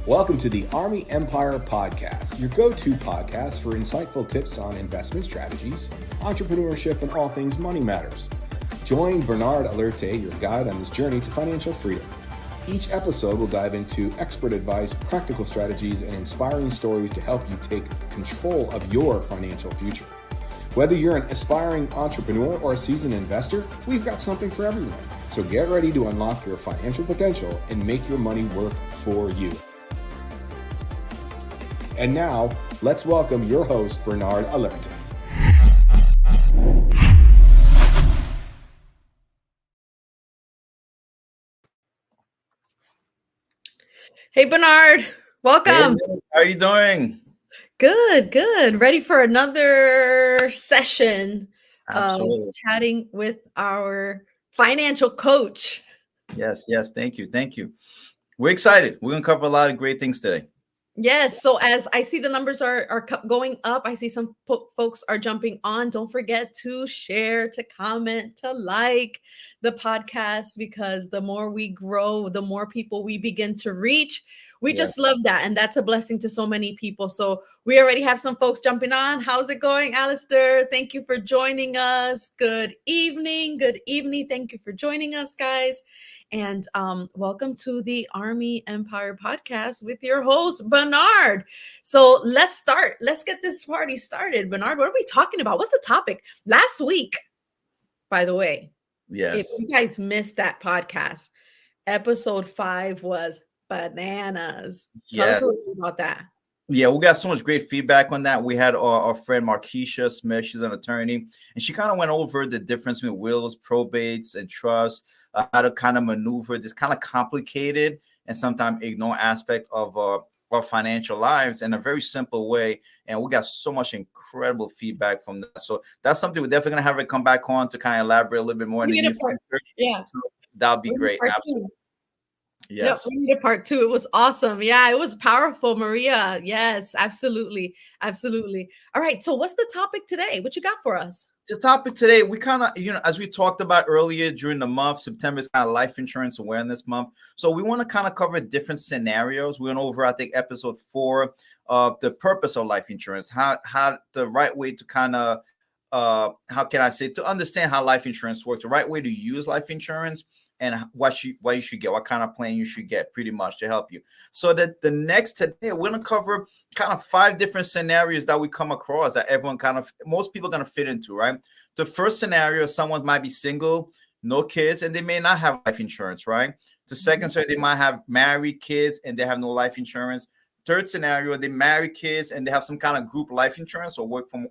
Welcome to the Army Empire Podcast, your go-to podcast for insightful tips on investment strategies, entrepreneurship, and all things money matters. Join Bernard Alerte, your guide on this journey to financial freedom. Each episode will dive into expert advice, practical strategies, and inspiring stories to help you take control of your financial future. Whether you're an aspiring entrepreneur or a seasoned investor, we've got something for everyone. So get ready to unlock your financial potential and make your money work for you. And now, let's welcome your host, Bernard Alerte. Hey, Bernard. Welcome. Hey, how are you doing? Good. Ready for another session of chatting with our financial coach. Yes. Thank you. We're excited. We're going to cover a lot of great things today. Yes. So as I see the numbers are going up, I see some folks are jumping on. Don't forget to share, to comment, to like the podcast, because the more we grow, the more people we begin to reach. We just love that. And that's a blessing to so many people. So we already have some folks jumping on. How's it going, Alistair? Thank you for joining us. Good evening. Thank you for joining us, guys. And welcome to the Army Empire Podcast with your host, Bernard. So let's start. Let's get this party started. Bernard, what are we talking about? What's the topic? Last week, by the way, if you guys missed that podcast, episode 5 was bananas. Tell us a little bit about that. Yeah, we got so much great feedback on that. We had our friend Markeisha Smith. She's an attorney, and she kind of went over the difference between wills, probates, and trusts, how to kind of maneuver this kind of complicated and sometimes ignored aspect of our financial lives in a very simple way. And we got so much incredible feedback from that. So that's something we're definitely going to have her come back on to kind of elaborate a little bit more in the near future. Yeah, so that'll be great. Absolutely. Yes. Yeah, we need a part 2. It was awesome. Yeah, it was powerful, Maria. Yes, absolutely. All right. So what's the topic today? What you got for us? The topic today, we kind of, as we talked about earlier during the month, September is kind of Life Insurance Awareness Month. So we want to kind of cover different scenarios. We went over, I think, episode 4 of the purpose of life insurance, how the right way to kind of, to understand how life insurance works, the right way to use life insurance, and what you should get, what kind of plan you should get, pretty much to help you. So that the next today, we're going to cover kind of 5 different scenarios that we come across that most people are going to fit into, right? The first scenario, someone might be single, no kids, and they may not have life insurance, right? The second scenario, they might have married kids and they have no life insurance. Third scenario, they marry kids and they have some kind of group life insurance or work from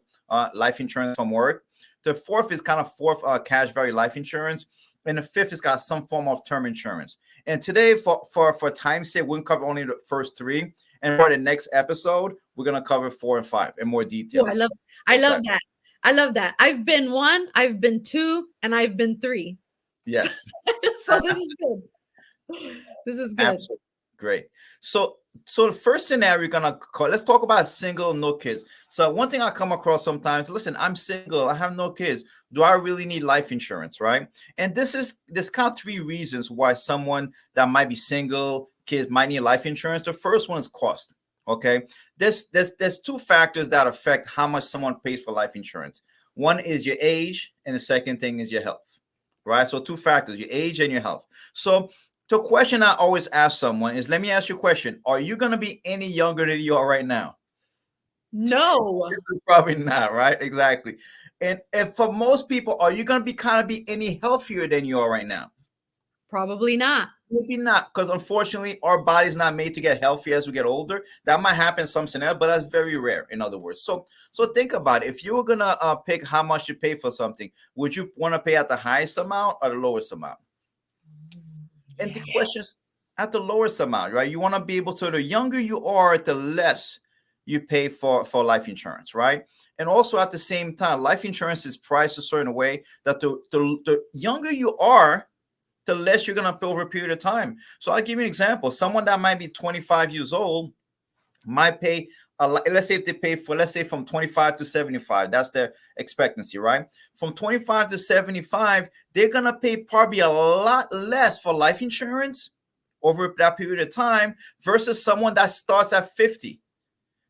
life insurance from work. The fourth is kind of cash value life insurance. And the fifth has got some form of term insurance. And today, for time's sake, we're going to cover only the first 3. And for the next episode, we're going to cover 4 and 5 in more detail. Oh, I love that. I've been 1, I've been 2, and I've been 3. Yes. So this is good. Absolutely. Great. So the first scenario let's talk about single, no kids. So one thing I come across sometimes, listen, I'm single, I have no kids. Do I really need life insurance, right? And there's kind of 3 reasons why someone that might be single, kids might need life insurance. The first one is cost. Okay. There's 2 factors that affect how much someone pays for life insurance. One is your age, and the second thing is your health, right? So 2 factors, your age and your health. So the question I always ask someone is, let me ask you a question. Are you going to be any younger than you are right now? No. Probably not, right? Exactly. And for most people, are you going to be any healthier than you are right now? Probably not. Maybe not, because unfortunately, our body's not made to get healthy as we get older. That might happen in some scenarios, but that's very rare, in other words. So think about it. If you were going to pick how much you pay for something, would you want to pay at the highest amount or the lowest amount? And the question's at the lowest amount, right? You want to be able to, the younger you are, the less you pay for life insurance, right? And also at the same time, life insurance is priced a certain way that the younger you are, the less you're going to pay over a period of time. So I'll give you an example. Someone that might be 25 years old might pay, let's say if they pay for, let's say from 25 to 75, that's their expectancy, right? From 25 to 75, they're going to pay probably a lot less for life insurance over that period of time versus someone that starts at 50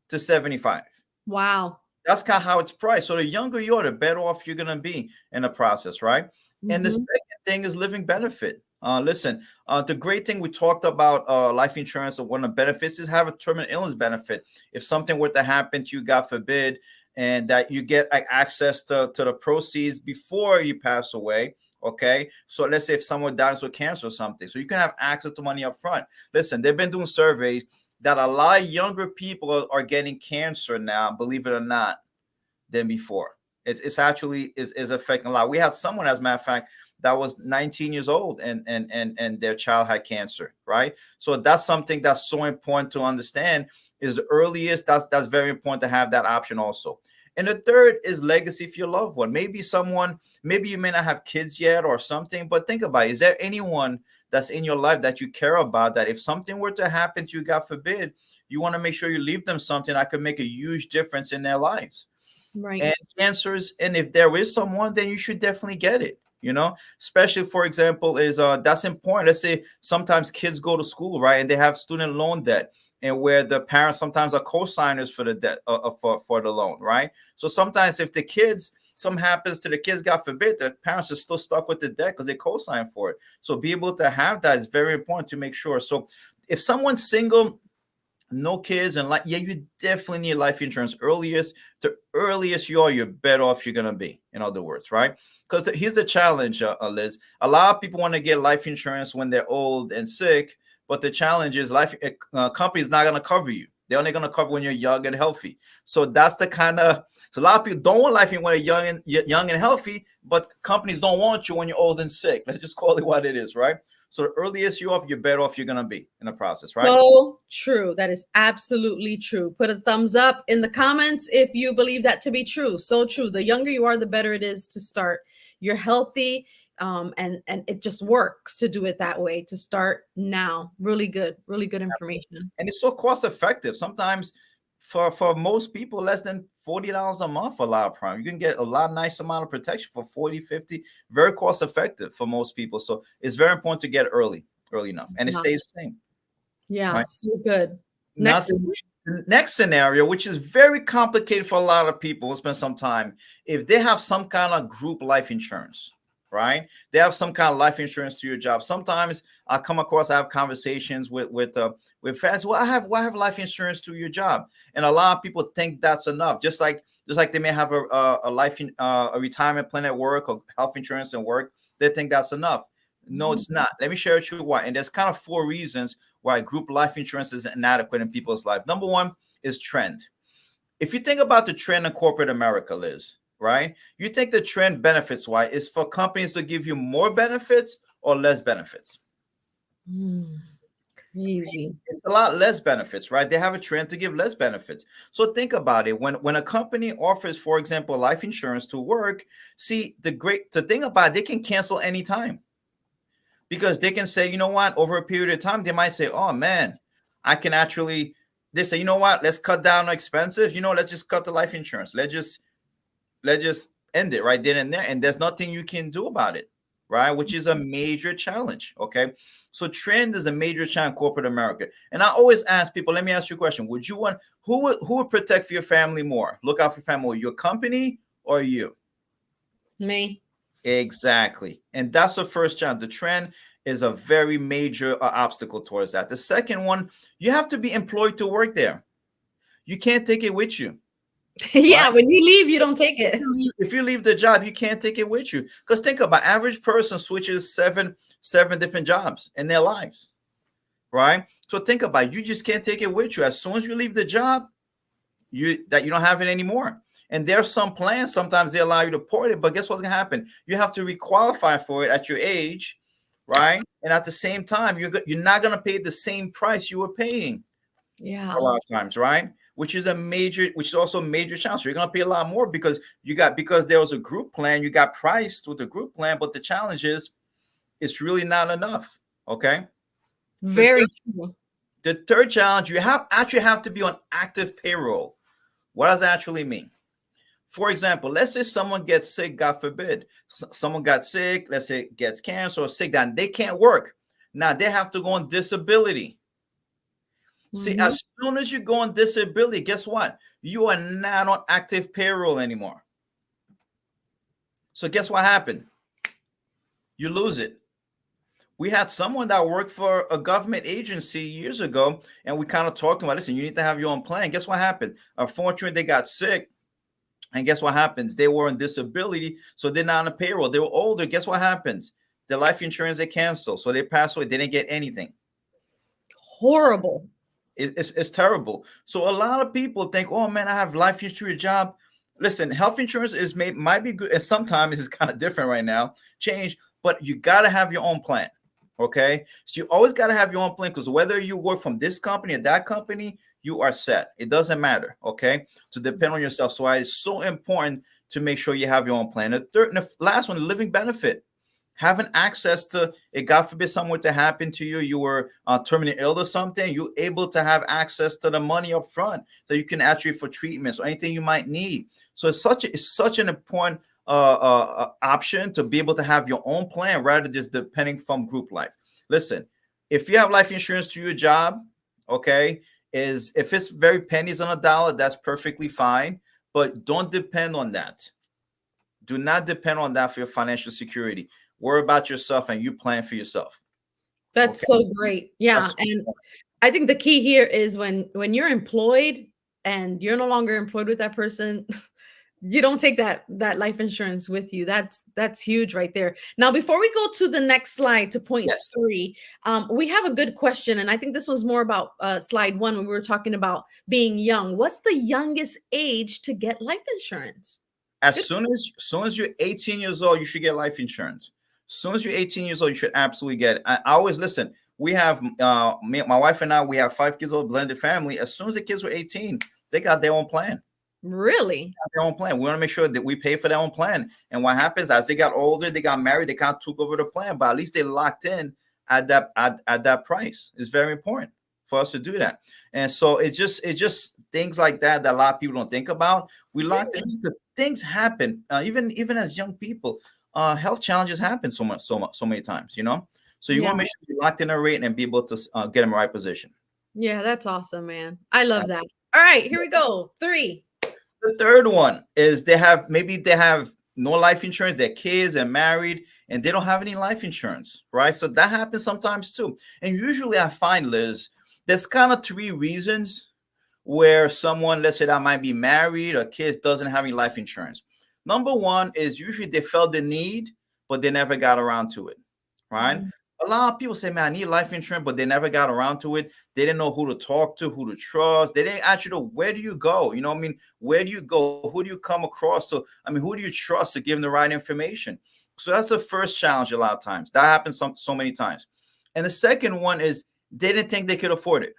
to 75. Wow. That's kind of how it's priced. So the younger you are, the better off you're going to be in the process, right? And the Mhm. second thing is living benefit. Listen, the great thing we talked about life insurance, one of the benefits is have a terminal illness benefit. If something were to happen to you, God forbid, and that you get access to the proceeds before you pass away. Okay. So let's say if someone dies with cancer or something, so you can have access to money up front. Listen, they've been doing surveys that a lot of younger people are getting cancer now, believe it or not, than before. It's actually is affecting a lot. We had someone, as a matter of fact, that was 19 years old and their child had cancer, right? So that's something that's so important to understand is the earliest. That's very important to have that option also. And the third is legacy for your loved one. Maybe you may not have kids yet or something, but think about it. Is there anyone that's in your life that you care about that if something were to happen to you, God forbid, you want to make sure you leave them something that could make a huge difference in their lives? Right. And answers, and if there is someone, then you should definitely get it. Especially, for example, is that's important. Let's say sometimes kids go to school, right, and they have student loan debt, and where the parents sometimes are co-signers for the debt for the loan, right? So sometimes if the kids, something happens to the kids, God forbid, the parents are still stuck with the debt because they co-sign for it. So be able to have that is very important to make sure. So if someone's single, no kids, and you definitely need life insurance. The earliest you are, you're better off you're gonna be. In other words, right? Because here's the challenge, Liz. A lot of people want to get life insurance when they're old and sick, but the challenge is life company's not gonna cover you. They're only gonna cover when you're young and healthy. So that's the kind of. So a lot of people don't want life when they're young and healthy, but companies don't want you when you're old and sick. Let's just call it what it is, right? So the earliest you're better off you're going to be in the process, right? So true. That is absolutely true. Put a thumbs up in the comments if you believe that to be true. So true. The younger you are, the better it is to start. You're healthy, and it just works to do it that way, to start now. Really good information. And it's so cost effective. Sometimes for most people, less than $40 a month for Life Prime. You can get a lot nice amount of protection for 40, 50, very cost effective for most people. So it's very important to get early enough, and it stays the same. Yeah, right? So good. Next scenario, which is very complicated for a lot of people, we'll spend some time. If they have some kind of group life insurance, right? They have some kind of life insurance to your job. Sometimes I have conversations with fans. Well, I have life insurance to your job, and a lot of people think that's enough. Just like they may have a retirement plan at work or health insurance at work, they think that's enough. No, it's not. Let me share with you why. And there's kind of 4 reasons why group life insurance is inadequate in people's life. Number 1 is trend. If you think about the trend in corporate America, Liz, right? You think the trend benefits why is for companies to give you more benefits or less benefits? Crazy. It's a lot less benefits, right? They have a trend to give less benefits. So think about it. When a company offers, for example, life insurance to work, see the thing about it, they can cancel anytime. Because they can say, you know what, over a period of time, they might say, oh man, they say, you know what, let's cut down on expenses. Let's just cut the life insurance. Let's just end it right then and there. And there's nothing you can do about it, right? Which is a major challenge. Okay. So trend is a major challenge in corporate America. And I always ask people, let me ask you a question. Who would protect for your family more? Look out for your family, your company or you? Me. Exactly. And that's the first challenge. The trend is a very major obstacle towards that. The second one, you have to be employed to work there. You can't take it with you. Yeah, when you leave, you don't take it. If you leave the job, you can't take it with you. Because think about average person switches seven different jobs in their lives, right? So think about it. You just can't take it with you. As soon as you leave the job, you don't have it anymore. And there are some plans, sometimes they allow you to port it, but guess what's going to happen? You have to requalify for it at your age, right? And at the same time, you're not going to pay the same price you were paying. Yeah. A lot of times, right? Which is also a major challenge. So you're going to pay a lot more because there was a group plan, you got priced with the group plan, but the challenge is it's really not enough. Okay. Very true. The third challenge, you have to be on active payroll. What does that actually mean? For example, let's say someone gets sick, God forbid. Someone got sick, let's say gets cancer or sick, and they can't work. Now they have to go on disability. See, as soon as you go on disability, guess what? You are not on active payroll anymore. So guess what happened? You lose it. We had someone that worked for a government agency years ago, and we kind of talked about, listen, you need to have your own plan. Guess what happened? Unfortunately, they got sick. And guess what happens? They were on disability, so they're not on the payroll. They were older. Guess what happens? The life insurance, they canceled. So they passed away. They didn't get anything. Horrible. It's terrible. So a lot of people think, oh, man, I have life insurance job. Listen, health insurance might be good. And sometimes it's kind of different right now. Change. But you got to have your own plan. Okay. So you always got to have your own plan, because whether you work from this company or that company, you are set. It doesn't matter. Okay. So depend on yourself. So it's so important to make sure you have your own plan. The last one, living benefit. Having access to, if God forbid something to happen to you, you were terminally ill or something, you're able to have access to the money up front, so you can actually for treatments or anything you might need. So it's such an important option to be able to have your own plan rather than just depending from group life. Listen, if you have life insurance to your job, okay, if it's very pennies on a dollar, that's perfectly fine, but don't depend on that. Do not depend on that for your financial security. Worry about yourself and you plan for yourself. That's so great. Yeah. And I think the key here is when you're employed and you're no longer employed with that person, you don't take that life insurance with you. That's huge right there. Now, before we go to the next slide, to point 3, we have a good question. And I think this was more about slide 1 when we were talking about being young. What's the youngest age to get life insurance? As soon as you're 18 years old, you should get life insurance. As soon as you're 18 years old, you should absolutely get it. I always listen. We have my wife and I, we have 5 kids old, blended family. As soon as the kids were 18, they got their own plan. Really? Their own plan. We want to make sure that we pay for their own plan. And what happens as they got older, they got married, they kind of took over the plan, but at least they locked in at that price. It's very important for us to do that. And so it's just things like that a lot of people don't think about. We locked in because things happen. Even as young people, health challenges happen so many times, you know. So you want to make sure you're locked in a rate and be able to get in the right position. Yeah, that's awesome, man. I love that. All right, here we go. 3. The third one is they have no life insurance. They're kids and married, and they don't have any life insurance, right? So that happens sometimes too. And usually I find, Liz, there's kind of 3 reasons where someone, let's say that might be married or kids, doesn't have any life insurance. Number 1 is usually they felt the need, but they never got around to it, right? A lot of people say, man, I need life insurance, but they never got around to it. They didn't know who to talk to, who to trust. They didn't actually know, where do you go? You know what I mean? Where do you go? Who do you come across? So, I mean, who do you trust to give them the right information? So that's the first challenge a lot of times. That happens so many times. And the second one is they didn't think they could afford it.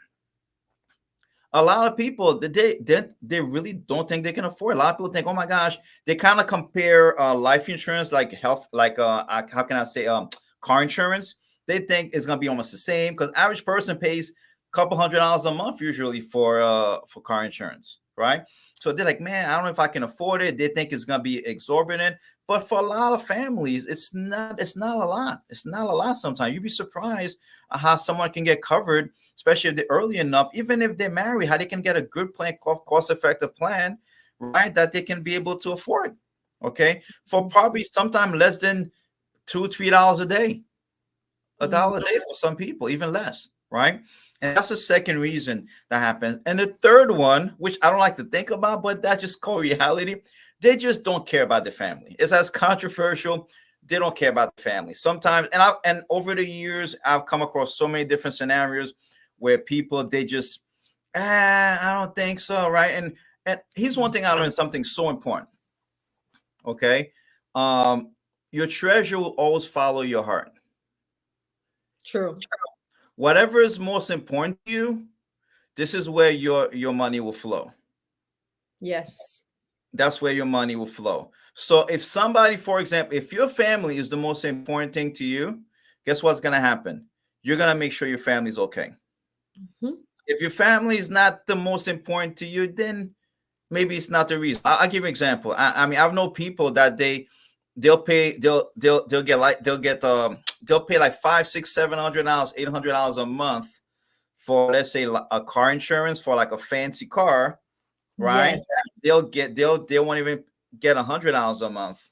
A lot of people, they really don't think they can afford it. A lot of people think, oh my gosh, they kind of compare life insurance, like health, like how can I say, car insurance. They think it's going to be almost the same, because average person pays a couple $100 a month usually for car insurance, right? So they're like, man, I don't know if I can afford it. They think it's going to be exorbitant. But for a lot of families, it's not a lot. It's not a lot sometimes. You'd be surprised how someone can get covered, especially if they're early enough, even if they're married, how they can get a good plan, cost-effective plan, right, that they can be able to afford, okay, for probably sometime less than $2-3 a day. $1 a day for some people, even less, right? And that's the second reason that happens. And the third one, which I don't like to think about, but that's just called reality, they just don't care about the family. It's as controversial. They don't care about the family. Sometimes, and over the years, I've come across so many different scenarios where people, they just, I don't think so, right? And here's one thing I learned, something so important, okay? Your treasure will always follow your heart. True. Whatever is most important to you, this is where your money will flow. Yes. That's where your money will flow. So if somebody, for example, if your family is the most important thing to you, guess what's going to happen? You're going to make sure your family's okay. If your family is not the most important to you, then maybe it's not the reason. I'll give you an example. I mean, I've known people that they they'll pay like 5, 6, $700, $800 a month for, let's say, a car insurance for like a fancy car, right? Yes. They won't even get $100 a month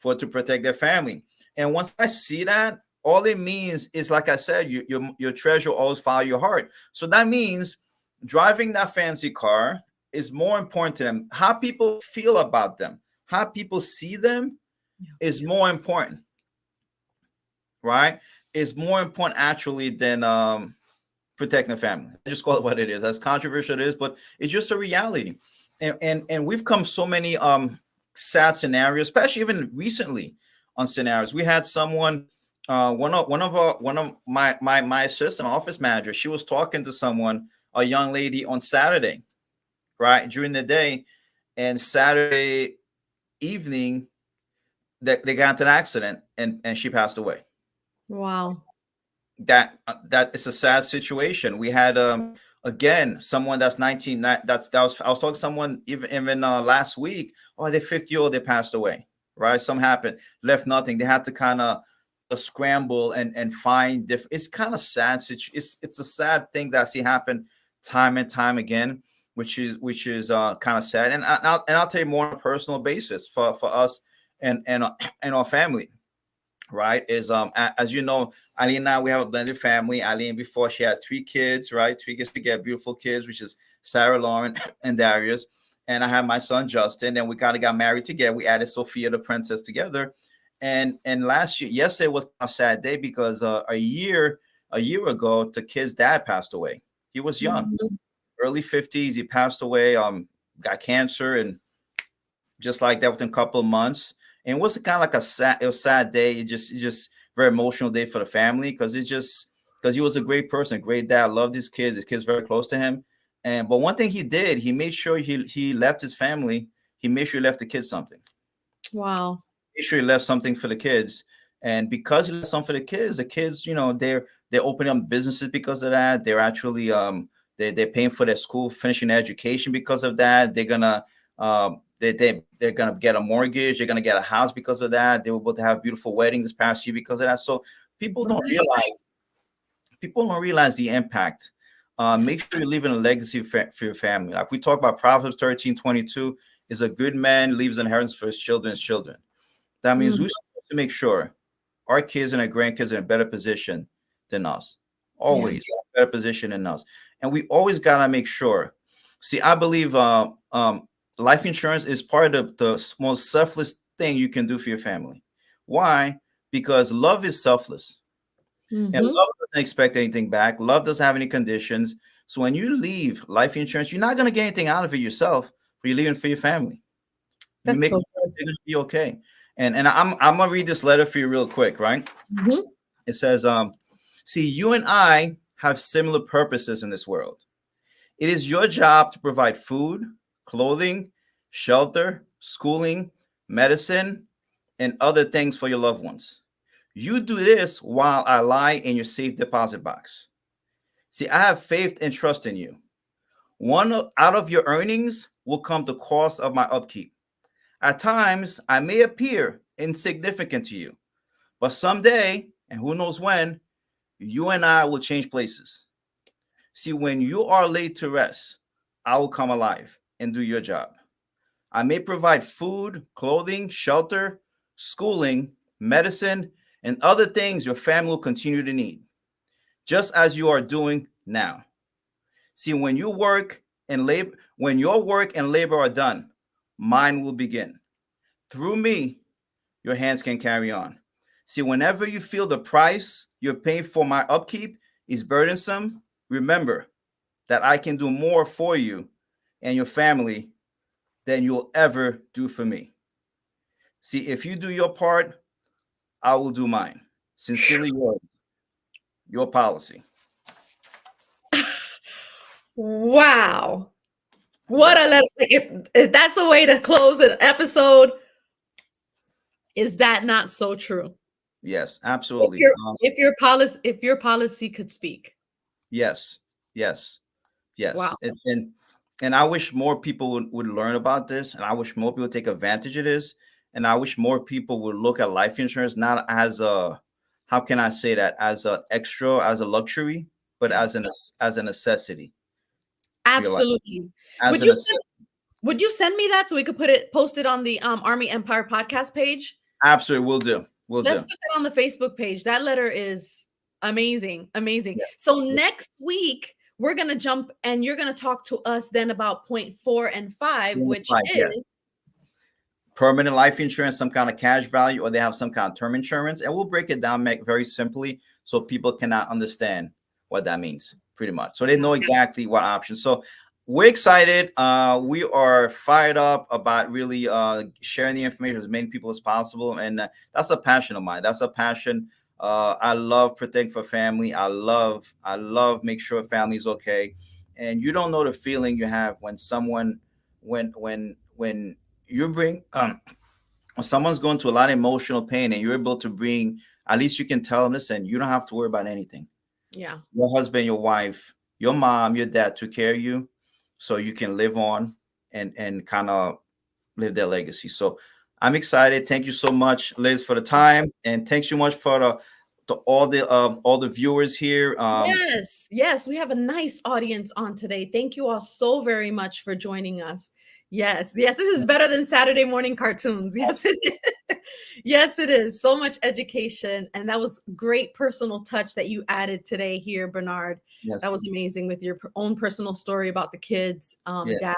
to protect their family. And once I see that, all it means is, like I said, your treasure always follow your heart. So that means driving that fancy car is more important to them. How people feel about them, how people see them, is more important, right? It's more important actually than protecting the family. I just call it what it is. As controversial it is, but it's just a reality. And we've come so many sad scenarios, especially even recently on scenarios. We had someone, one of my assistant office manager, she was talking to someone, a young lady, on Saturday, right, during the day, and Saturday evening they got into an accident and she passed away. Wow. That is a sad situation. We had again someone that's 19. I was talking to someone even last week. Oh, they're 50-year-old. They passed away. Right? Something happened. Left nothing. They had to kind of scramble and find different. It's kind of sad. It's a sad thing that I see happen time and time again, which is kind of sad. And I'll tell you more on a personal basis for us and our family. Right, is as you know, Eileen and I, we have a blended family. Eileen, before, she had 3 kids, right? 3 kids together, beautiful kids, which is Sarah, Lauren, and Darius. And I have my son Justin, and we kind of got married together. We added Sophia the princess together. And yesterday was a sad day because a year ago, the kid's dad passed away. He was young, early 50s. He passed away, got cancer, and just like that, within a couple of months. And it was kind of like a sad day. It just very emotional day for the family because he was a great person, great dad, loved his kids. His kids very close to him. But one thing he did, he made sure he left his family. He made sure he left the kids something. Wow. Make sure he left something for the kids. And because he left something for the kids, they're opening up businesses because of that. They're actually they're paying for their school, finishing their education because of that. They're gonna they're gonna get a mortgage. They're gonna get a house because of that. They were able to have beautiful weddings this past year because of that. So people don't realize the impact. Make sure you're leaving a legacy for your family. Like we talk about Proverbs 13:22, is a good man leaves an inheritance for his children's children. That means we're supposed to make sure our kids and our grandkids are in a better position than us. Always a better position than us. And we always gotta make sure. See, I believe life insurance is part of the most selfless thing you can do for your family. Why? Because love is selfless. And love doesn't expect anything back. Love doesn't have any conditions. So when you leave life insurance, you're not going to get anything out of it yourself, but you're leaving for your family. That's you so good. You're going to be okay. And I'm going to read this letter for you real quick, right? It says, see, you and I have similar purposes in this world. It is your job to provide food, clothing, shelter, schooling, medicine, and other things for your loved ones. You do this while I lie in your safe deposit box. See, I have faith and trust in you. One out of your earnings will come the cost of my upkeep. At times, I may appear insignificant to you, but someday, and who knows when, you and I will change places. See, when you are laid to rest, I will come alive and do your job. I may provide food, clothing, shelter, schooling, medicine, and other things your family will continue to need, just as you are doing now. See, when your work and labor are done, mine will begin. Through me, your hands can carry on. See, whenever you feel the price you're paying for my upkeep is burdensome, remember that I can do more for you and your family than you'll ever do for me. See, if you do your part, I will do mine. Sincerely yours, your policy. Wow. What a letter. If that's a way to close an episode, is that not so true? Yes, absolutely. If your policy could speak. Yes. Wow. And I wish more people would learn about this, and I wish more people take advantage of this. And I wish more people would look at life insurance not as a, how can I say that, as an extra, as a luxury, but as a necessity. Absolutely. As Would a you necessity. would you send me that so we could post it on the Army Empire podcast page? Absolutely, we'll do. Let's put that on the Facebook page. That letter is amazing. Yeah. So next week we're gonna jump and you're gonna talk to us then about point 4 and 5, which is permanent life insurance, some kind of cash value, or they have some kind of term insurance. And we'll break it down very simply so people cannot understand what that means, pretty much. So they know exactly what options. So we're excited. We are fired up about really sharing the information with as many people as possible. And that's a passion of mine. That's a passion. I love protecting for family. I love make sure family's okay. And you don't know the feeling you have when someone, when you bring, someone's going through a lot of emotional pain and you're able to bring, at least you can tell them, listen, you don't have to worry about anything. Yeah. Your husband, your wife, your mom, your dad took care of you, so you can live on and kind of live their legacy. So I'm excited. Thank you so much, Liz, for the time, and thanks so much for all the viewers here. Yes, we have a nice audience on today. Thank you all so very much for joining us. Yes, this is better than Saturday morning cartoons. Yes, it is. Yes, it is. So much education, and that was great personal touch that you added today here, Bernard. Yes. That was amazing with your own personal story about the kids, dad,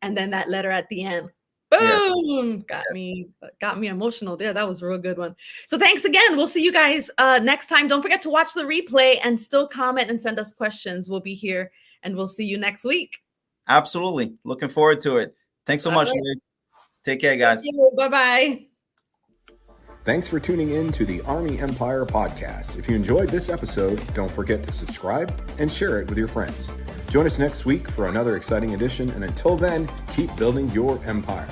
and then that letter at the end. Boom! Yes. Got me emotional there. That was a real good one. So thanks again. We'll see you guys next time. Don't forget to watch the replay and still comment and send us questions. We'll be here and we'll see you next week. Absolutely. Looking forward to it. Thanks so much, Liz. Take care, guys. Bye-bye. Thanks for tuning in to the Army Empire podcast. If you enjoyed this episode, don't forget to subscribe and share it with your friends. Join us next week for another exciting edition, and until then, keep building your empire.